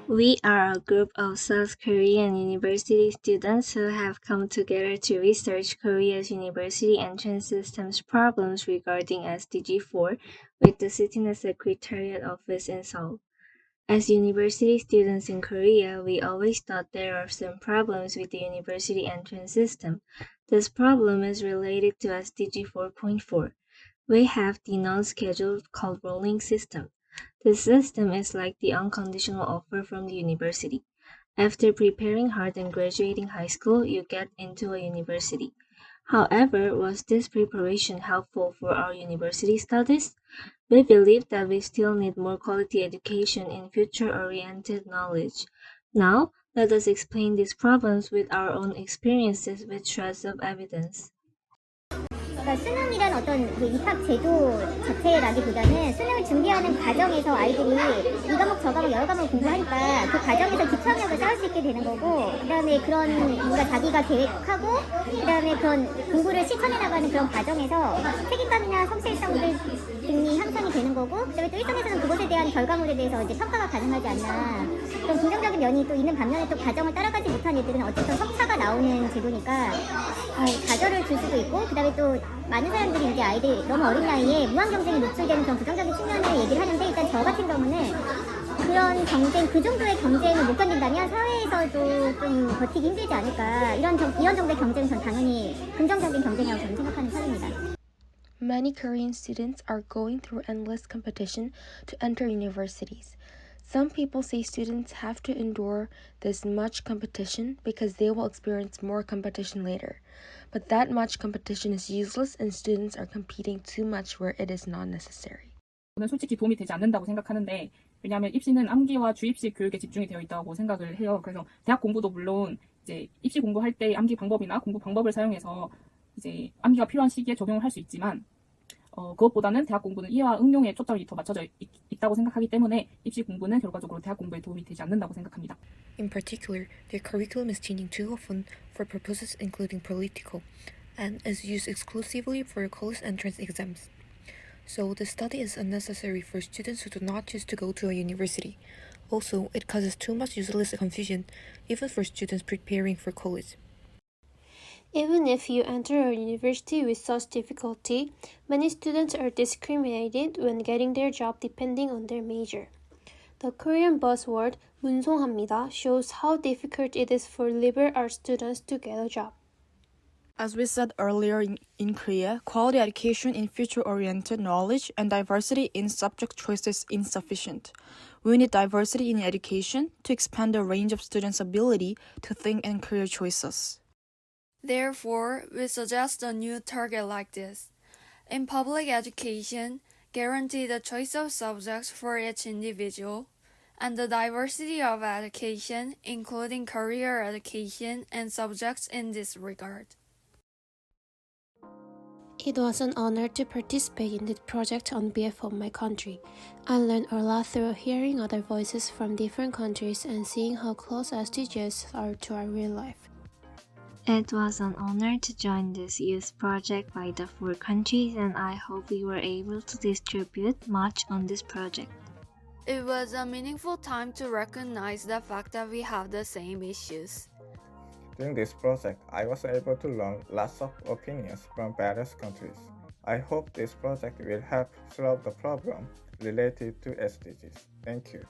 We are a group of South Korean university students who have come together to research Korea's university entrance system's problems regarding SDG 4 with the City Secretariat Office in Seoul. As university students in Korea, we always thought there are some problems with the university entrance system. This problem is related to SDG 4.4. We have the non-scheduled called rolling system. This system is like the unconditional offer from the university. After preparing hard and graduating high school, you get into a university. However, was this preparation helpful for our university studies? We believe that we still need more quality education in future-oriented knowledge. Now, let us explain these problems with our own experiences with shreds of evidence. 그러니까 수능이란 어떤 그 입학 제도 자체라기보다는 수능을 준비하는 과정에서 아이들이 이 과목 저 과목 여러 과목을 공부하니까 그 과정에서 기초학력을 쌓을 수 있게 되는 거고, 그 다음에 그런 뭔가 자기가 계획하고, 그 다음에 그런 공부를 실천해 나가는 그런 과정에서 책임감이나 성실성 등이 향상이 되는 거고, 그 다음에 또 일선에서는 그것에 대한 결과물에 대해서 이제 평가가 가능하지 않나, 그런 긍정적인 면이 또 있는 반면에 또 과정을 따라가지 못한 애들은 어쨌든 성차가 나오는 제도니까 좌절을 줄 수도 있고, 그 다음에 또 많은 사람들이 이제 아이들 너무 어린 나이에 무한 경쟁에 노출되는 그런 부정적인 측면을 얘기를 하는데, 일단 저 같은 경우는 그런 경쟁, 그 정도의 경쟁을 못 견딘다면 사회에서도 좀 버티기 힘들지 않을까, 이런 정도의 경쟁은 전 당연히 긍정적인 경쟁이라고 저는 생각하는 편입니다. Many Korean students are going through endless competition to enter universities. Some people say students have to endure this much competition because they will experience more competition later. But that much competition is useless and students are competing too much where it is not necessary. 저는 솔직히 도움이 되지 않는다고 생각하는데, 왜냐하면 입시는 암기와 주입식 교육에 집중이 되어 있다고 생각을 해요. 그래서 대학 공부도 물론 이제 입시 공부할 때 암기 방법이나 공부 방법을 사용해서 이제 암기가 필요한 시기에 적용을 할 수 있지만, 그것보다는 대학 공부는 이해와 응용에 초점이 더 맞춰져 있다고 생각하기 때문에 입시 공부는 결과적으로 대학 공부에 도움이 되지 않는다고 생각합니다. In particular, the curriculum is changing too often for purposes including political, and is used exclusively for college entrance exams. So the study is unnecessary for students who do not choose to go to a university. Also, it causes too much useless confusion, even for students preparing for college. Even if you enter a university with such difficulty, many students are discriminated when getting their job depending on their major. The Korean buzzword 문송합니다 shows how difficult it is for liberal arts students to get a job. As we said earlier, in Korea, quality education in future-oriented knowledge and diversity in subject choice is insufficient. We need diversity in education to expand the range of students' ability to think and career choices. Therefore, we suggest a new target like this. In public education, guarantee the choice of subjects for each individual, and the diversity of education, including career education and subjects in this regard. It was an honor to participate in this project on behalf of my country. I learned a lot through hearing other voices from different countries and seeing how close SDGs are to our real life. It was an honor to join this youth project by the 4 countries, and I hope we were able to distribute much on this project. It was a meaningful time to recognize the fact that we have the same issues. During this project, I was able to learn lots of opinions from various countries. I hope this project will help solve the problem related to SDGs. Thank you.